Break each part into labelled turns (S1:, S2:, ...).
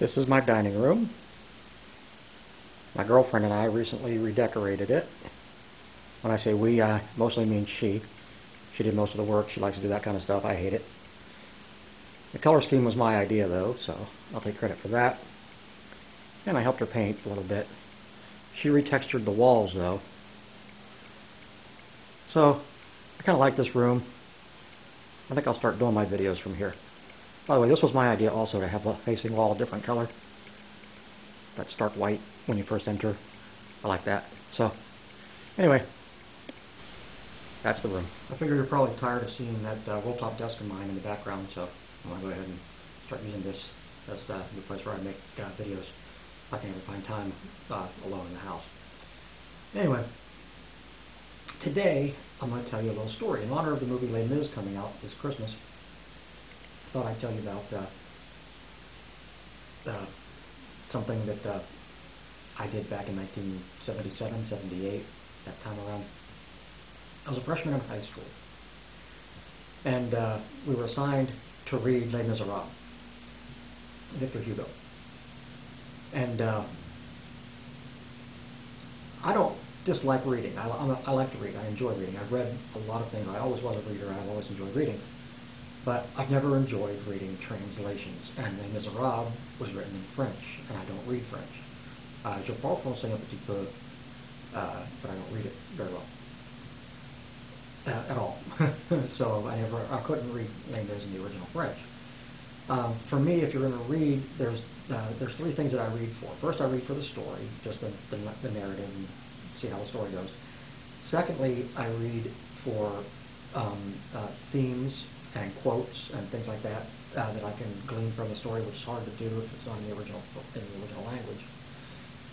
S1: This is my dining room. My girlfriend and I recently redecorated it. When I say we, I mostly mean she. She did most of the work. She likes to do that kind of stuff. I hate it. The color scheme was my idea, though, so I'll take credit for that. And I helped her paint a little bit. She retextured the walls, though. So, I kind of like this room. I think I'll start doing my videos from here. By the way, this was my idea also, to have a facing wall a different color. That stark white when you first enter. I like that. So, anyway, that's the room. I figure you're probably tired of seeing that roll-top desk of mine in the background, so I'm going to go ahead and start using this as the place where I make videos. I can ever find time alone in the house. Anyway, today I'm going to tell you a little story. In honor of the movie Les Mis coming out this Christmas, I thought I'd tell you about something that I did back in 1977, 78, that time around. I was a freshman in high school, and we were assigned to read Les Miserables, Victor Hugo. And I don't dislike reading. I like to read. I enjoy reading. I've read a lot of things. I always was a reader. I've always enjoyed reading. But I've never enjoyed reading translations. And Les Miserables was written in French, and I don't read French. Je parle français un petit peu, but I don't read it very well. At all. So I couldn't read Les Mis in the original French. For me, if you're going to read, there's three things that I read for. First, I read for the story, just the narrative, and see how the story goes. Secondly, I read for themes and quotes and things like that that I can glean from the story, which is hard to do if it's not in the original language.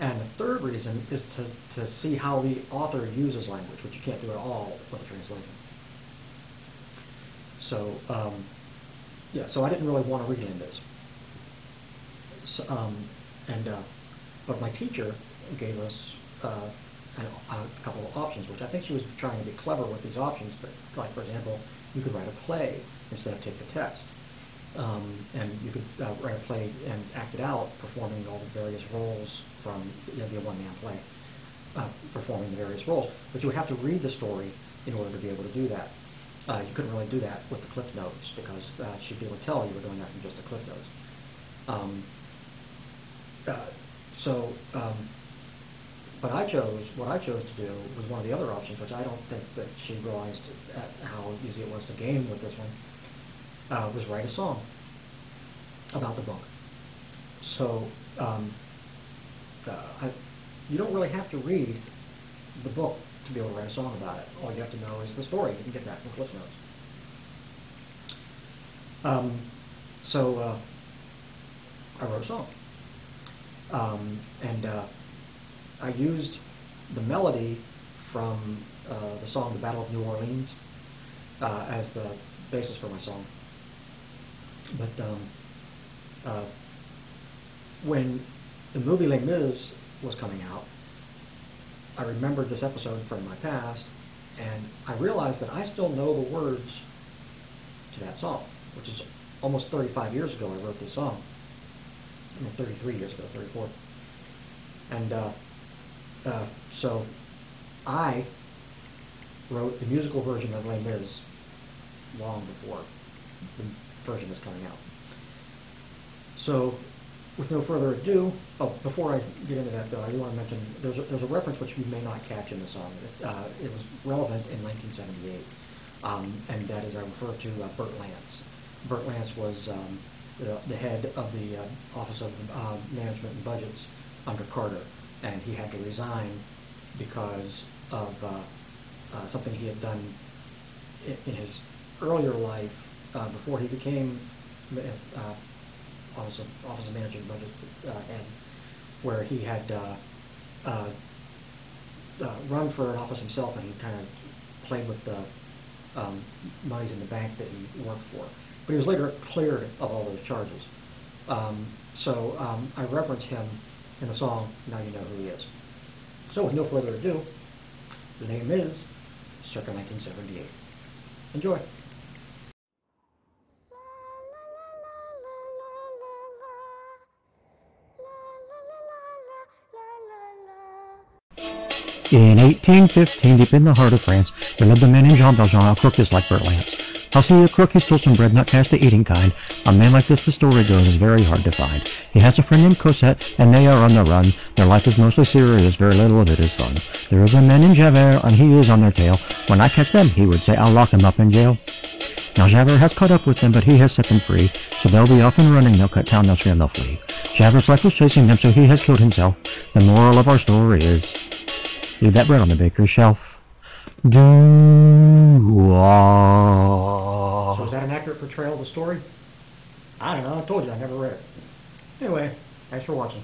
S1: And the third reason is to see how the author uses language, which you can't do at all with a translation. So, so I didn't really want to read Les Mis. So, but my teacher gave us a couple of options, which I think she was trying to be clever with these options. But, like, for example, you could write a play instead of take the test. And you could write a play and act it out, performing all the various roles from a one-man play, performing the various roles. But you would have to read the story in order to be able to do that. You couldn't really do that with the Cliff Notes, because she'd be able to tell you were doing that from just the Cliff Notes. But what I chose to do was one of the other options, which I don't think that she realized how easy it was to game with this one. Was write a song about the book. So you don't really have to read the book to be able to write a song about it. All you have to know is the story. You can get that from Cliff Notes. So I wrote a song. And I used the melody from the song The Battle of New Orleans as the basis for my song. But when the movie Les Mis was coming out, I remembered this episode from my past, and I realized that I still know the words to that song, which is almost 35 years ago I wrote this song. I mean, 33 years ago, 34. And so I wrote the musical version of Les Mis long before the version is coming out. So, with no further ado, before I get into that, though, I do want to mention there's a reference which you may not catch in the song. It was relevant in 1978, and that is I refer to Burt Lance. Burt Lance was the head of the Office of Management and Budgets under Carter, and he had to resign because of something he had done in his earlier life before he became Office of Management and Budgets head, where he had run for an office himself, and he kind of played with the monies in the bank that he worked for. But he was later cleared of all those charges. So I reference him in the song, Now You Know Who He Is. So with no further ado, the name is Circa 1978. Enjoy.
S2: In 1815, deep in the heart of France, there lived a man named Jean Valjean, a crook is like Bert Lance. How's he a crook? He stole some bread, not cash, the eating kind. A man like this, the story goes, is very hard to find. He has a friend named Cosette, and they are on the run. Their life is mostly serious, very little of it is fun. There is a man named Javert, and he is on their tail. When I catch them, he would say, I'll lock him up in jail. Now Javert has caught up with them, but he has set them free. So they'll be off and running, they'll cut town, they'll scream, they'll flee. Javert's life was chasing them, so he has killed himself. The moral of our story is, leave that bread on the baker's shelf.
S1: So is that an accurate portrayal of the story? I don't know, I told you I never read it. Anyway, thanks for watching.